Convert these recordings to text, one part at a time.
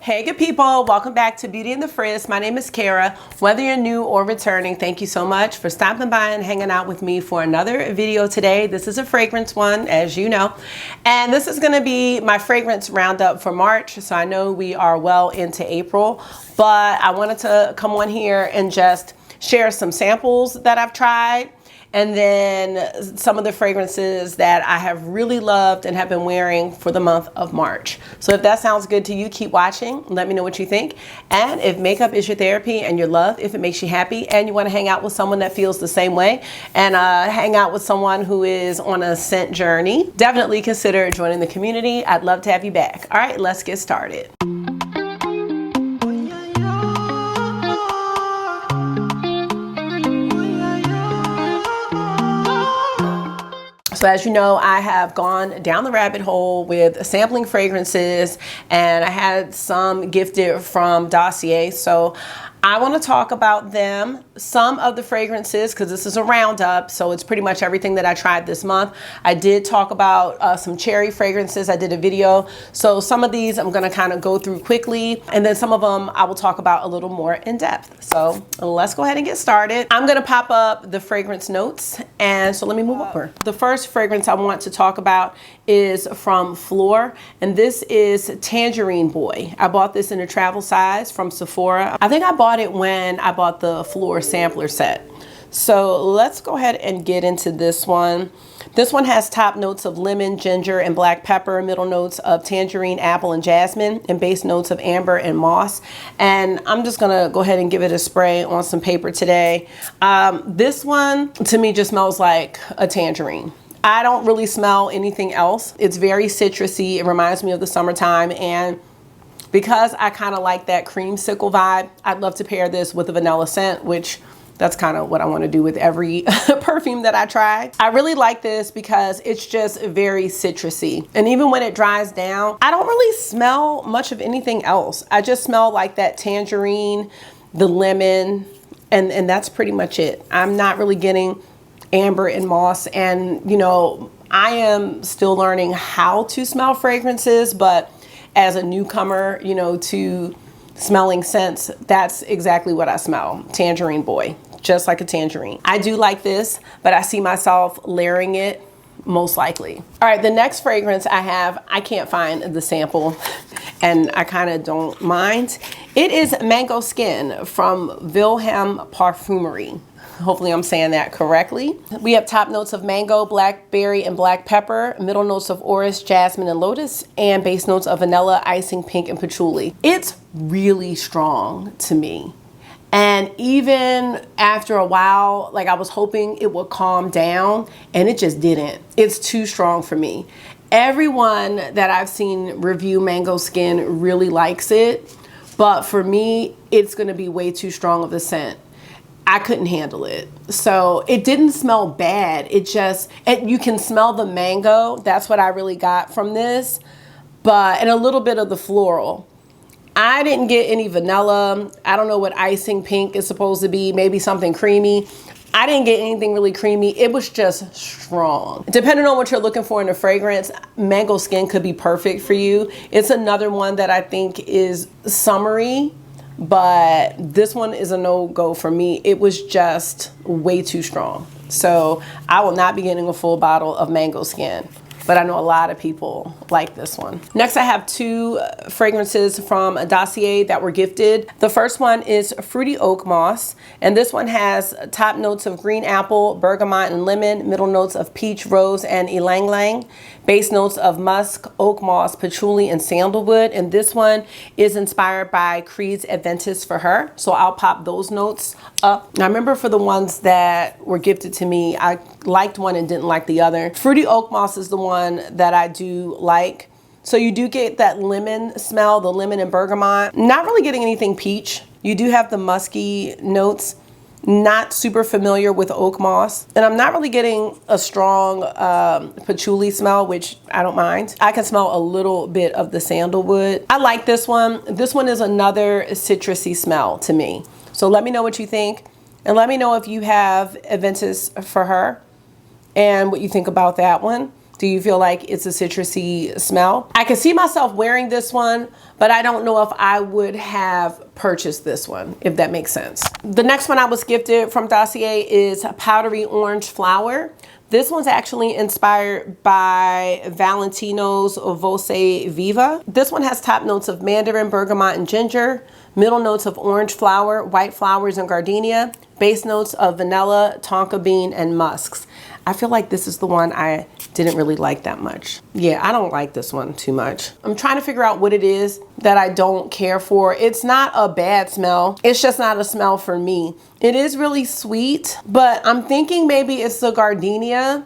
Hey good people, welcome back to Beauty and the Frizz. My name is Cara. Whether you're new or returning, thank you so much for stopping by and hanging out with me for another video today. This is a fragrance one, as you know, and this is going to be my fragrance roundup for March. So I know we are well into April, but I wanted to come on here and just share some samples that I've tried, and then some of the fragrances that I have really loved and have been wearing for the month of March. So if that sounds good to you, keep watching. Let me know what you think. And if makeup is your therapy and your love, if it makes you happy and you want to hang out with someone that feels the same way and hang out with someone who is on a scent journey, definitely consider joining the community. I'd love to have you back. All right, let's get started. So as you know, I have gone down the rabbit hole with sampling fragrances, and I had some gifted from Dossier. So I want to talk about them, some of the fragrances, because this is a roundup, so it's pretty much everything that I tried this month. I did talk about some cherry fragrances. I did a video. So some of these I'm going to kind of go through quickly, and then some of them I will talk about a little more in depth. So let's go ahead and get started. I'm going to pop up the fragrance notes, and so let me move over. The first fragrance I want to talk about is from Fleur, and this is Tangerine Boy. I bought this in a travel size from Sephora. I think I bought it when I bought the Fleur sampler set. So let's go ahead and get into this one. This one has top notes of lemon, ginger, and black pepper, middle notes of tangerine, apple, and jasmine, and base notes of amber and moss. And I'm just gonna go ahead and give it a spray on some paper today. This one to me just smells like a tangerine. I don't really smell anything else. It's very citrusy. It reminds me of the summertime, and because I kind of like that creamsicle vibe, I'd love to pair this with a vanilla scent, which that's kind of what I want to do with every perfume that I try. I really like this because it's just very citrusy. And even when it dries down, I don't really smell much of anything else. I just smell like that tangerine, the lemon, and that's pretty much it. I'm not really getting amber and moss, and you know, I am still learning how to smell fragrances, but as a newcomer, you know, to smelling scents, that's exactly what I smell. Tangerine Boy, just like a tangerine. I do like this, but I see myself layering it most likely. All right, the next fragrance I have, I can't find the sample, and I kind of don't mind. It is Mango Skin from Wilhelm Parfumerie. Hopefully I'm saying that correctly. We have top notes of mango, blackberry, and black pepper, middle notes of orris, jasmine, and lotus, and base notes of vanilla, icing, pink, and patchouli. It's really strong to me. And even after a while, like I was hoping it would calm down, and it just didn't. It's too strong for me. Everyone that I've seen review Mango Skin really likes it, but for me, it's gonna be way too strong of a scent. I couldn't handle it. So it didn't smell bad. It just, you can smell the mango. That's what I really got from this, and a little bit of the floral. I didn't get any vanilla. I don't know what icing pink is supposed to be, maybe something creamy. I didn't get anything really creamy. It was just strong. Depending on what you're looking for in a fragrance, Mango Skin could be perfect for you. It's another one that I think is summery, but this one is a no-go for me. It was just way too strong. So I will not be getting a full bottle of Mango Skin, but I know a lot of people like this one. Next, I have two fragrances from a Dossier that were gifted. The first one is Fruity Oak Moss, and this one has top notes of green apple, bergamot, and lemon, middle notes of peach, rose, and ylang ylang, base notes of musk, oak moss, patchouli, and sandalwood. And this one is inspired by Creed's Adventist for Her. So I'll pop those notes up. Now, I remember for the ones that were gifted to me, I liked one and didn't like the other. Fruity Oak Moss is the one that I do like. So you do get that lemon smell, the lemon and bergamot. Not really getting anything peach. You do have the musky notes. Not super familiar with oak moss, and I'm not really getting a strong patchouli smell, which I don't mind. I can smell a little bit of the sandalwood. I like this one. This one is another citrusy smell to me. So let me know what you think, and let me know if you have Adventist for Her and what you think about that one. Do you feel like it's a citrusy smell? I can see myself wearing this one, but I don't know if I would have purchased this one, if that makes sense. The next one I was gifted from Dossier is Powdery Orange Flower. This one's actually inspired by Valentino's Voce Viva. This one has top notes of mandarin, bergamot, and ginger, middle notes of orange flower, white flowers, and gardenia, base notes of vanilla, tonka bean, and musks. I feel like this is the one I didn't really like that much. Yeah, I don't like this one too much. I'm trying to figure out what it is that I don't care for. It's not a bad smell. It's just not a smell for me. It is really sweet, but I'm thinking maybe it's the gardenia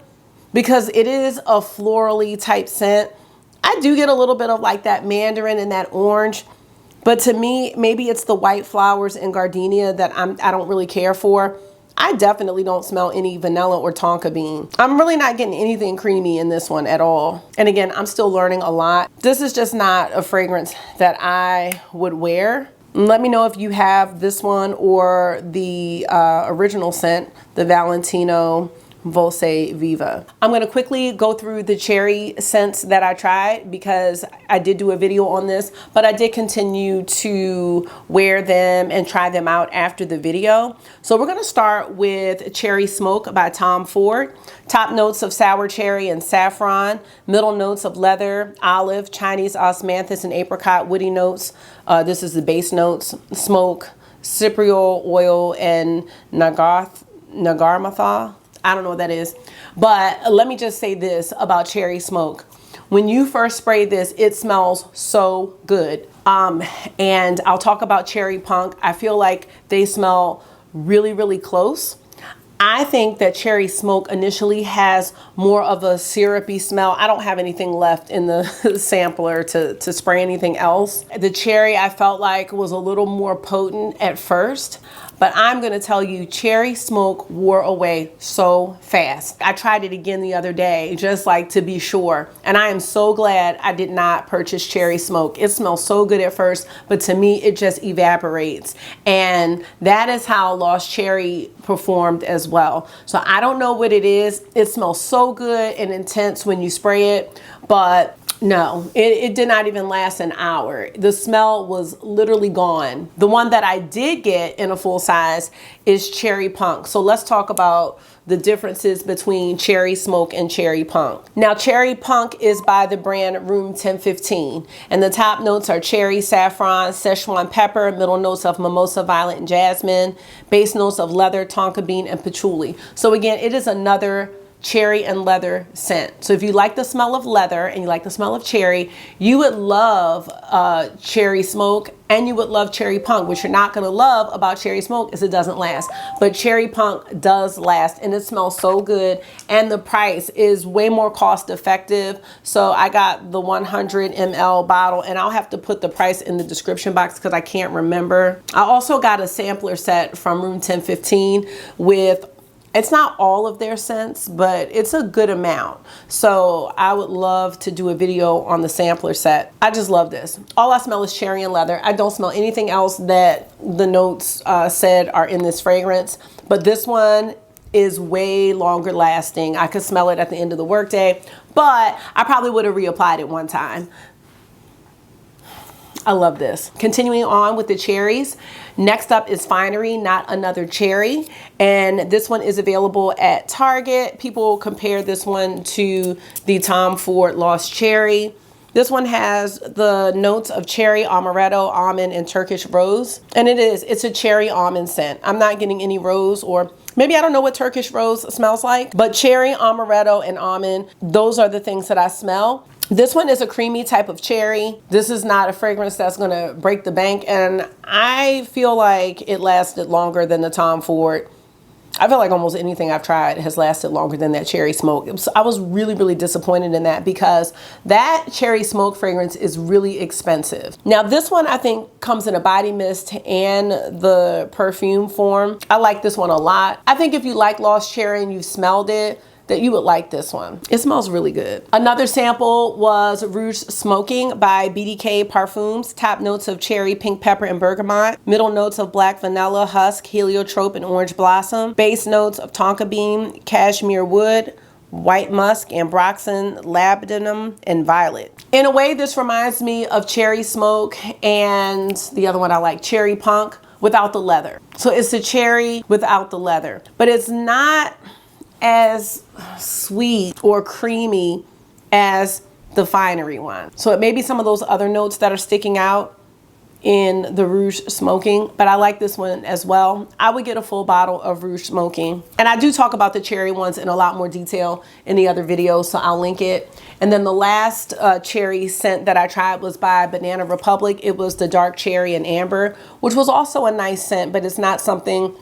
because it is a florally type scent. I do get a little bit of like that mandarin and that orange, but to me, maybe it's the white flowers and gardenia that I don't really care for. I definitely don't smell any vanilla or tonka bean. I'm really not getting anything creamy in this one at all. And again, I'm still learning a lot. This is just not a fragrance that I would wear. Let me know if you have this one or the original scent, the Valentino Voce Viva. I'm going to quickly go through the cherry scents that I tried because I did do a video on this, but I did continue to wear them and try them out after the video. So we're going to start with Cherry Smoke by Tom Ford. Top notes of sour cherry and saffron, middle notes of leather, olive, Chinese osmanthus, and apricot. Woody notes. This is the base notes: smoke, cypriol oil, and nagarmatha. I don't know what that is, but let me just say this about Cherry Smoke. When you first spray this, it smells so good. And I'll talk about Cherry Punk. I feel like they smell really, really close. I think that Cherry Smoke initially has more of a syrupy smell. I don't have anything left in the sampler to spray anything else. The cherry I felt like was a little more potent at first, but I'm gonna tell you, Cherry Smoke wore away so fast. I tried it again the other day, just like to be sure. And I am so glad I did not purchase Cherry Smoke. It smells so good at first, but to me, it just evaporates. And that is how Lost Cherry performed as well. So I don't know what it is. It smells so good and intense when you spray it, but no, it did not even last an hour. The smell was literally gone. The one that I did get in a full size is Cherry Punk. So let's talk about the differences between Cherry Smoke and Cherry Punk. Now, Cherry Punk is by the brand Room 1015, and the top notes are cherry, saffron, Szechuan pepper, middle notes of mimosa, violet, and jasmine, base notes of leather, tonka bean, and patchouli. So again, it is another cherry and leather scent. So if you like the smell of leather and you like the smell of cherry, you would love Cherry Smoke, and you would love Cherry Punk. What you're not gonna love about Cherry Smoke is it doesn't last, but Cherry Punk does last, and it smells so good, and the price is way more cost effective. So I got the 100 ml bottle, and I'll have to put the price in the description box because I can't remember. I also got a sampler set from Room 1015 with, it's not all of their scents, but it's a good amount. So I would love to do a video on the sampler set. I just love this. All I smell is cherry and leather. I don't smell anything else that the notes said are in this fragrance, but this one is way longer lasting. I could smell it at the end of the workday, but I probably would have reapplied it one time. I love this. Continuing on with the cherries. Next up is Finery, Not Another Cherry. And this one is available at Target. People compare this one to the Tom Ford Lost Cherry. This one has the notes of cherry, amaretto, almond, and Turkish rose. And it's a cherry almond scent. I'm not getting any rose, or maybe I don't know what Turkish rose smells like, but cherry, amaretto, and almond, those are the things that I smell. This one is a creamy type of cherry. This is not a fragrance that's gonna break the bank, and I feel like it lasted longer than the Tom Ford. I feel like almost anything I've tried has lasted longer than that Cherry Smoke. I was really, really disappointed in that because that Cherry Smoke fragrance is really expensive. Now this one I think comes in a body mist and the perfume form. I like this one a lot. I think if you like Lost Cherry and you've smelled it, that you would like this one. It smells really good. Another sample was Rouge Smoking by BDK Parfums. Top notes of cherry, pink pepper, and bergamot. Middle notes of black vanilla, husk, heliotrope, and orange blossom. Base notes of tonka bean, cashmere wood, white musk, ambroxan, labdanum, and violet. In a way, this reminds me of cherry smoke and the other one I like, cherry punk, without the leather. So it's the cherry without the leather, but it's not as sweet or creamy as the Finery one. So it may be some of those other notes that are sticking out in the Rouge Smoking, but I like this one as well. I would get a full bottle of Rouge Smoking. And I do talk about the cherry ones in a lot more detail in the other videos, so I'll link it. And then the last cherry scent that I tried was by Banana Republic. It was the dark cherry and amber, which was also a nice scent, but it's not something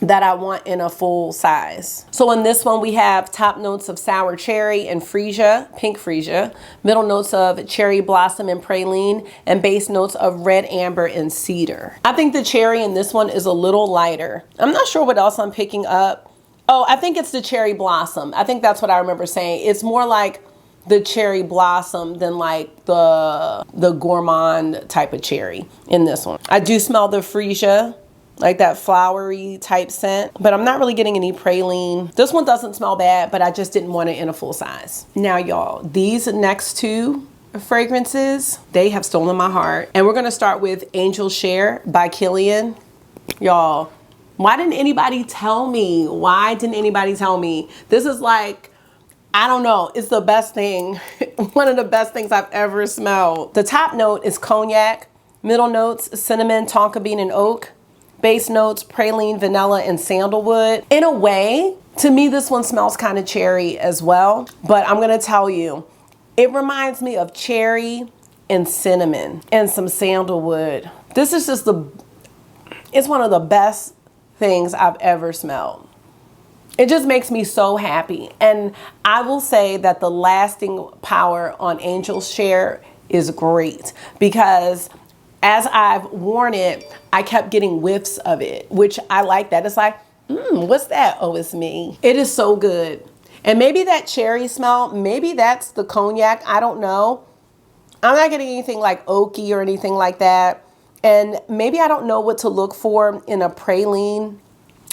that I want in a full size. So in this one, we have top notes of sour cherry and freesia, pink freesia, middle notes of cherry blossom and praline, and base notes of red amber and cedar. I think the cherry in this one is a little lighter. I'm not sure what else I'm picking up. Oh, I think it's the cherry blossom. I think that's what I remember saying. It's more like the cherry blossom than like the gourmand type of cherry in this one. I do smell the freesia, like that flowery type scent, but I'm not really getting any praline. This one doesn't smell bad, but I just didn't want it in a full size. Now y'all, these next two fragrances, they have stolen my heart. And we're gonna start with Angel Share by Kilian. Y'all, why didn't anybody tell me? Why didn't anybody tell me? This is like, I don't know, it's the best thing. One of the best things I've ever smelled. The top note is cognac, middle notes, cinnamon, tonka bean, and oak. Base notes, praline, vanilla, and sandalwood. In a way, to me, this one smells kind of cherry as well, but I'm gonna tell you, it reminds me of cherry and cinnamon and some sandalwood. This is just it's one of the best things I've ever smelled. It just makes me so happy. And I will say that the lasting power on Angel Share is great, because as I've worn it, I kept getting whiffs of it, which I like that. It's like, what's that? Oh, it's me. It is so good. And maybe that cherry smell, maybe that's the cognac. I don't know. I'm not getting anything like oaky or anything like that. And maybe I don't know what to look for in a praline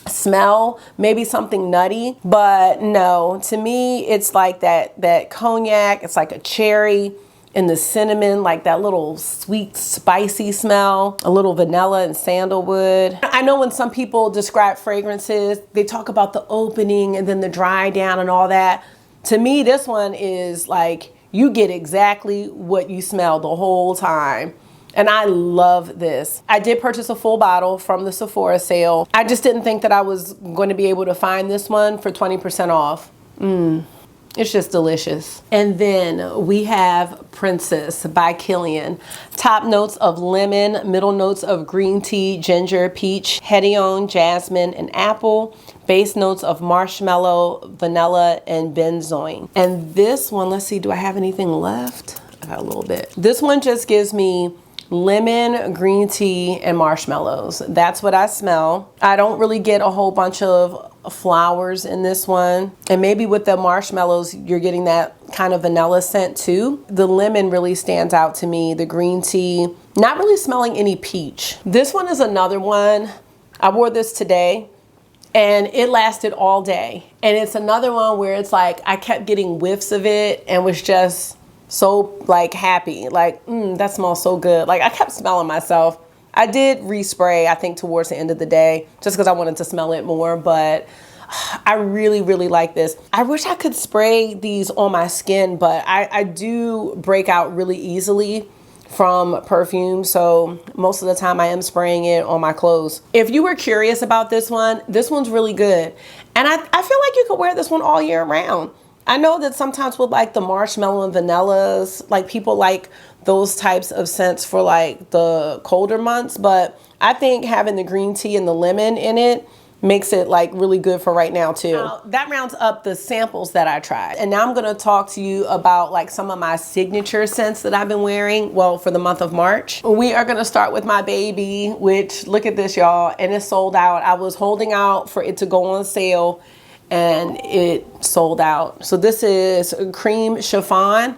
smell, maybe something nutty, but no, to me, it's like that cognac. It's like a cherry and the cinnamon, like that little sweet, spicy smell, a little vanilla and sandalwood. I know when some people describe fragrances, they talk about the opening and then the dry down and all that. To me, this one is like, you get exactly what you smell the whole time. And I love this. I did purchase a full bottle from the Sephora sale. I just didn't think that I was going to be able to find this one for 20% off. It's just delicious. And then we have Princess by Kilian. Top notes of lemon, middle notes of green tea, ginger, peach, hedione, jasmine, and apple. Base notes of marshmallow, vanilla, and benzoin. And this one, let's see, do I have anything left? I got a little bit. This one just gives me lemon, green tea, and marshmallows. That's what I smell. I don't really get a whole bunch of flowers in this one. And maybe with the marshmallows, you're getting that kind of vanilla scent too. The lemon really stands out to me. The green tea, not really smelling any peach. This one is another one. I wore this today and it lasted all day. And it's another one where it's like, I kept getting whiffs of it and was just so like happy, like, that smells so good. Like I kept smelling myself. I did respray, I think towards the end of the day, just because I wanted to smell it more, but I really, really like this. I wish I could spray these on my skin, but I do break out really easily from perfume. So most of the time I am spraying it on my clothes. If you were curious about this one's really good. And I feel like you could wear this one all year round. I know that sometimes with like the marshmallow and vanillas, like people like those types of scents for like the colder months, but I think having the green tea and the lemon in it makes it like really good for right now too. That rounds up the samples that I tried. And now I'm gonna talk to you about like some of my signature scents that I've been wearing, well, for the month of March. We are gonna start with my baby, which look at this y'all, and it's sold out. I was holding out for it to go on sale and it sold out. So this is Cream Chiffon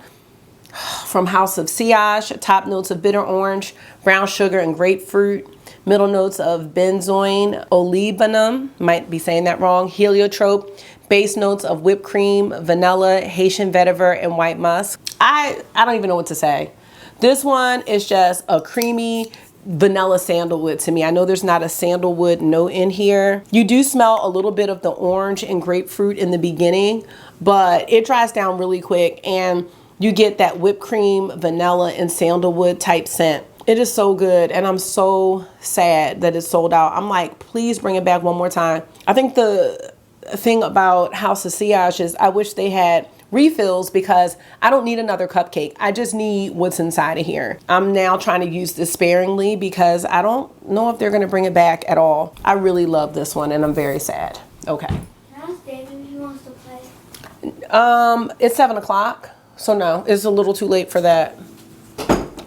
from House of Sillage. Top notes of bitter orange, brown sugar, and grapefruit. Middle notes of benzoin, olibanum, might be saying that wrong, heliotrope, Base notes of whipped cream, vanilla, Haitian vetiver, and white musk. I don't even know what to say. This one is just a creamy vanilla sandalwood to me. I know there's not a sandalwood note in here. You do smell a little bit of the orange and grapefruit in the beginning, but it dries down really quick and you get that whipped cream, vanilla, and sandalwood type scent. It is so good, and I'm so sad that it's sold out. I'm like, please bring it back one more time. I think the thing about House of Sillage is I wish they had refills because I don't need another cupcake. I just need what's inside of here. I'm now trying to use this sparingly because I don't know if they're going to bring it back at all. I really love this one, and I'm very sad. Okay. Can I ask David if he wants to play? It's 7 o'clock, so no, it's a little too late for that.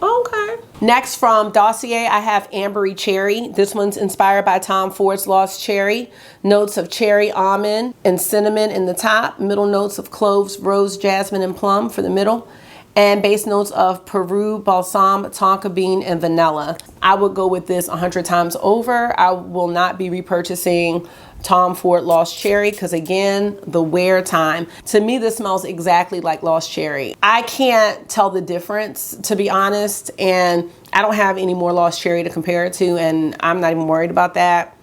Okay. Next from Dossier, I have Ambery Cherry. This one's inspired by Tom Ford's Lost Cherry. Notes of cherry, almond, and cinnamon in the top. Middle notes of cloves, rose, jasmine, and plum for the middle. And base notes of Peru, balsam, tonka bean, and vanilla. I would go with this 100 times over. I will not be repurchasing Tom Ford Lost Cherry because, again, the wear time. To me, this smells exactly like Lost Cherry. I can't tell the difference, to be honest, and I don't have any more Lost Cherry to compare it to, and I'm not even worried about that.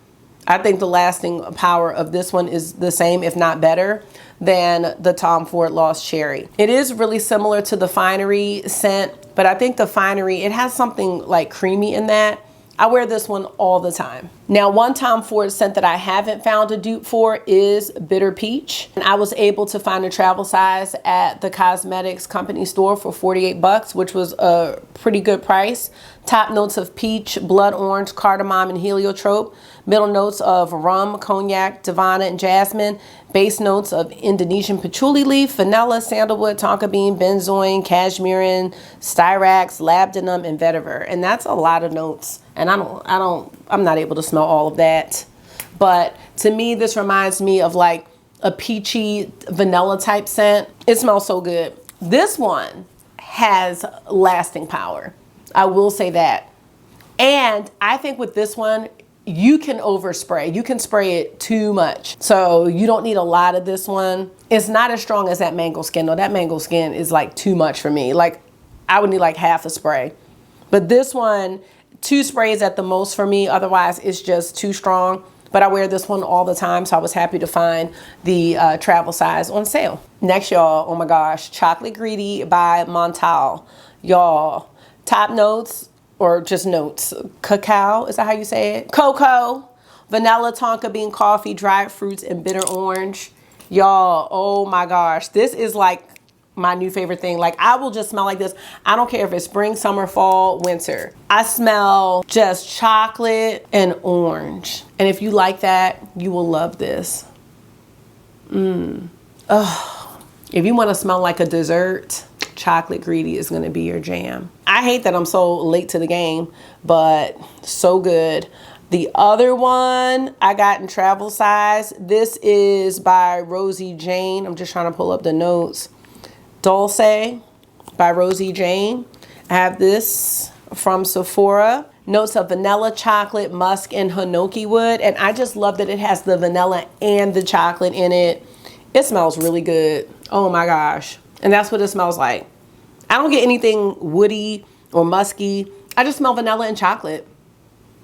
I think the lasting power of this one is the same, if not better, than the Tom Ford Lost Cherry. It is really similar to the Finery scent, but I think the Finery, it has something like creamy in that. I wear this one all the time. Now, one Tom Ford scent that I haven't found a dupe for is Bitter Peach. And I was able to find a travel size at the cosmetics company store for 48 bucks, which was a pretty good price. Top notes of peach, blood orange, cardamom, and heliotrope. Middle notes of rum, cognac, divana, and jasmine. Base notes of Indonesian patchouli leaf, vanilla, sandalwood, tonka bean, benzoin, cashmerean, styrax, labdanum, and vetiver. And that's a lot of notes. And I'm not able to smell all of that. But to me, this reminds me of like a peachy vanilla type scent. It smells so good. This one has lasting power. I will say that. And I think with this one, you can overspray. You can spray it too much. So you don't need a lot of this one. It's not as strong as that mango skin. No, that mango skin is like too much for me. Like I would need like half a spray. But this one, 2 sprays at the most for me. Otherwise, it's just too strong. But I wear this one all the time, so I was happy to find the travel size on sale. Next, y'all, oh my gosh, Chocolate Greedy by Montal. Y'all, top notes, or just notes, cacao, is that how you say it? Cocoa, vanilla, tonka bean, coffee, dried fruits, and bitter orange. Y'all, oh my gosh, this is like my new favorite thing. Like I will just smell like this. I don't care if it's spring, summer, fall, winter. I smell just chocolate and orange. And if you like that, you will love this. Oh, if you want to smell like a dessert, Chocolate Greedy is going to be your jam. I hate that I'm so late to the game, but so good. The other one I got in travel size. This is by Rosie Jane. I'm just trying to pull up the notes. Dulce by Rosie Jane. I have this from Sephora. Notes of vanilla, chocolate, musk, and hinoki wood. And I just love that it has the vanilla and the chocolate in it. It smells really good. Oh my gosh. And that's what it smells like. I don't get anything woody or musky. I just smell vanilla and chocolate.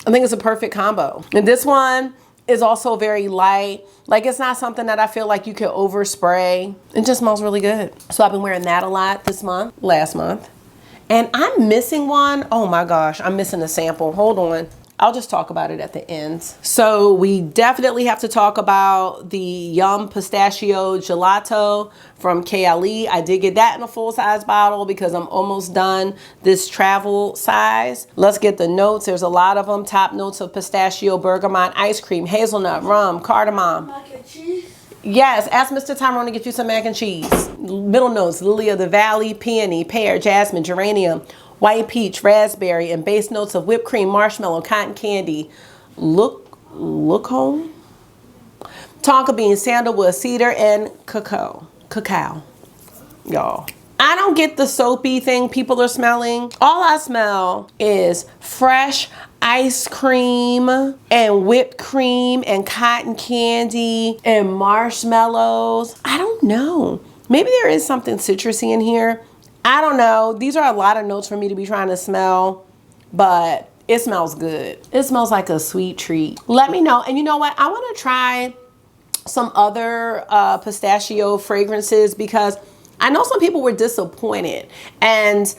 I think it's a perfect combo. And this one is also very light. Like it's not something that I feel like you can overspray. It just smells really good. So I've been wearing that a lot this month, last month. And I'm missing one. Oh my gosh, I'm missing a sample. Hold on. I'll just talk about it at the end. So we definitely have to talk about the Yum Pistachio Gelato from KLE. I did get that in a full-size bottle because I'm almost done this travel size. Let's get the notes. There's a lot of them. Top notes of pistachio, bergamot, ice cream, hazelnut, rum, cardamom. Mac and cheese? Yes, ask Mr. Tyrone to get you some mac and cheese. Middle notes, lily of the valley, peony, pear, jasmine, geranium, white peach, raspberry, and base notes of whipped cream, marshmallow, cotton candy, look home, tonka bean, sandalwood, cedar, and cacao, y'all. I don't get the soapy thing people are smelling. All I smell is fresh ice cream and whipped cream and cotton candy and marshmallows. I don't know. Maybe there is something citrusy in here. I don't know. These are a lot of notes for me to be trying to smell, but it smells good. It smells like a sweet treat. Let me know. And you know what? I want to try some other pistachio fragrances because I know some people were disappointed, and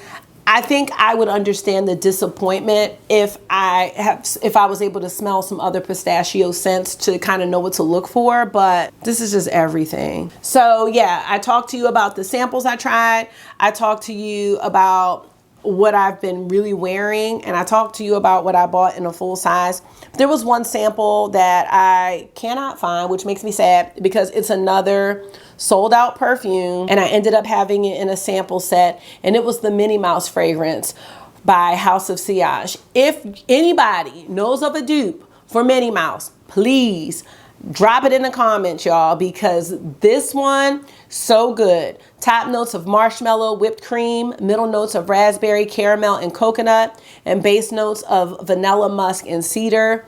I think I would understand the disappointment if I was able to smell some other pistachio scents to kind of know what to look for, but this is just everything. So yeah, I talked to you about the samples I tried. I talked to you about what I've been really wearing, and I talked to you about what I bought in a full size. There was one sample that I cannot find, which makes me sad because it's another sold out perfume, and I ended up having it in a sample set, and it was the Minnie Mouse fragrance by House of Sillage. If anybody knows of a dupe for Minnie Mouse, please drop it in the comments, y'all, because this one, so good. Top notes of marshmallow, whipped cream, middle notes of raspberry, caramel, and coconut, and base notes of vanilla, musk, and cedar.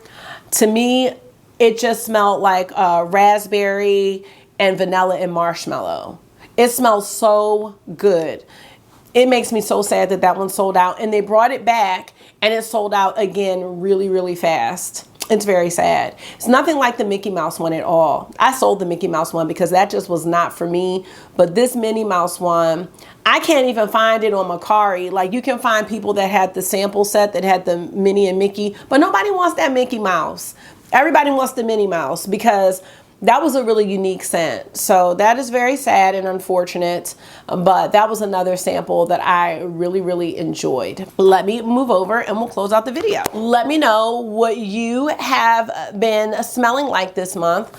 To me, it just smelled like raspberry and vanilla and marshmallow. It smells so good. It makes me so sad that that one sold out, and they brought it back and it sold out again really, really fast. It's very sad. It's nothing like the Mickey Mouse one at all. I sold the Mickey Mouse one because that just was not for me. But this Minnie Mouse one, I can't even find it on Mercari. Like, you can find people that had the sample set that had the Minnie and Mickey, but nobody wants that Mickey Mouse. Everybody wants the Minnie Mouse because that was a really unique scent. So that is very sad and unfortunate, but that was another sample that I really, really enjoyed. Let me move over and we'll close out the video. Let me know what you have been smelling like this month.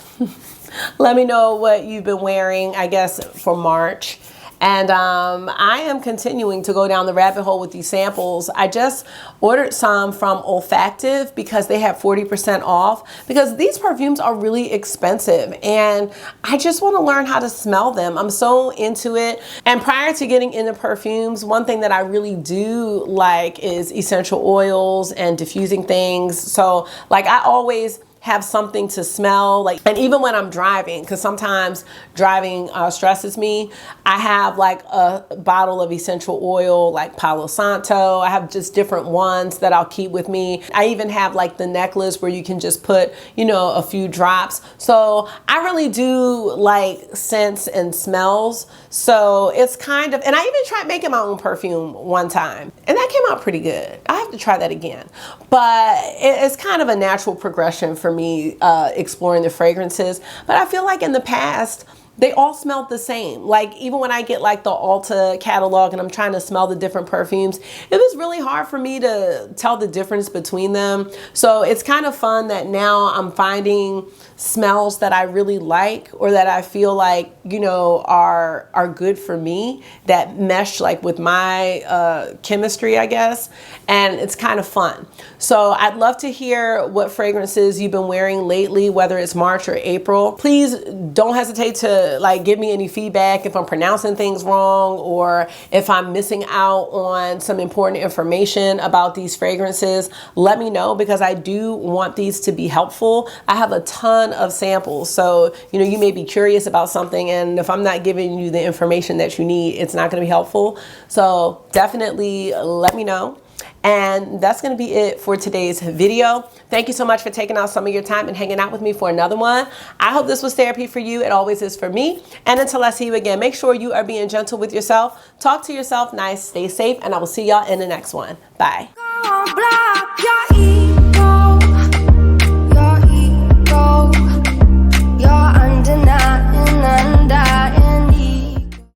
Let me know what you've been wearing, I guess, for March. And I am continuing to go down the rabbit hole with these samples. I just ordered some from Olfactive because they have 40% off, because these perfumes are really expensive and I just want to learn how to smell them. I'm so into it. And prior to getting into perfumes, one thing that I really do like is essential oils and diffusing things. So like, I always have something to smell, like, and even when I'm driving, because sometimes driving stresses me, I have like a bottle of essential oil like Palo Santo. I have just different ones that I'll keep with me. I even have like the necklace where you can just put, you know, a few drops. So I really do like scents and smells. So it's kind of, and I even tried making my own perfume one time and that came out pretty good. I have to try that again, but it's kind of a natural progression for me exploring the fragrances. But I feel like in the past they all smelled the same. Like, even when I get like the Ulta catalog and I'm trying to smell the different perfumes, it was really hard for me to tell the difference between them. So it's kind of fun that now I'm finding smells that I really like, or that I feel like, you know, are good for me, that mesh like with my chemistry, I guess. And it's kind of fun. So I'd love to hear what fragrances you've been wearing lately, whether it's March or April. Please don't hesitate to like give me any feedback if I'm pronouncing things wrong, or if I'm missing out on some important information about these fragrances. Let me know, because I do want these to be helpful. I have a ton of samples, so you know, you may be curious about something, and if I'm not giving you the information that you need, it's not going to be helpful. So definitely let me know. And that's going to be it for today's video. Thank you so much for taking out some of your time and hanging out with me for another one. I hope this was therapy for you. It always is for me. And until I see you again, make sure you are being gentle with yourself. Talk to yourself nice, stay safe, and I will see y'all in the next one. Bye.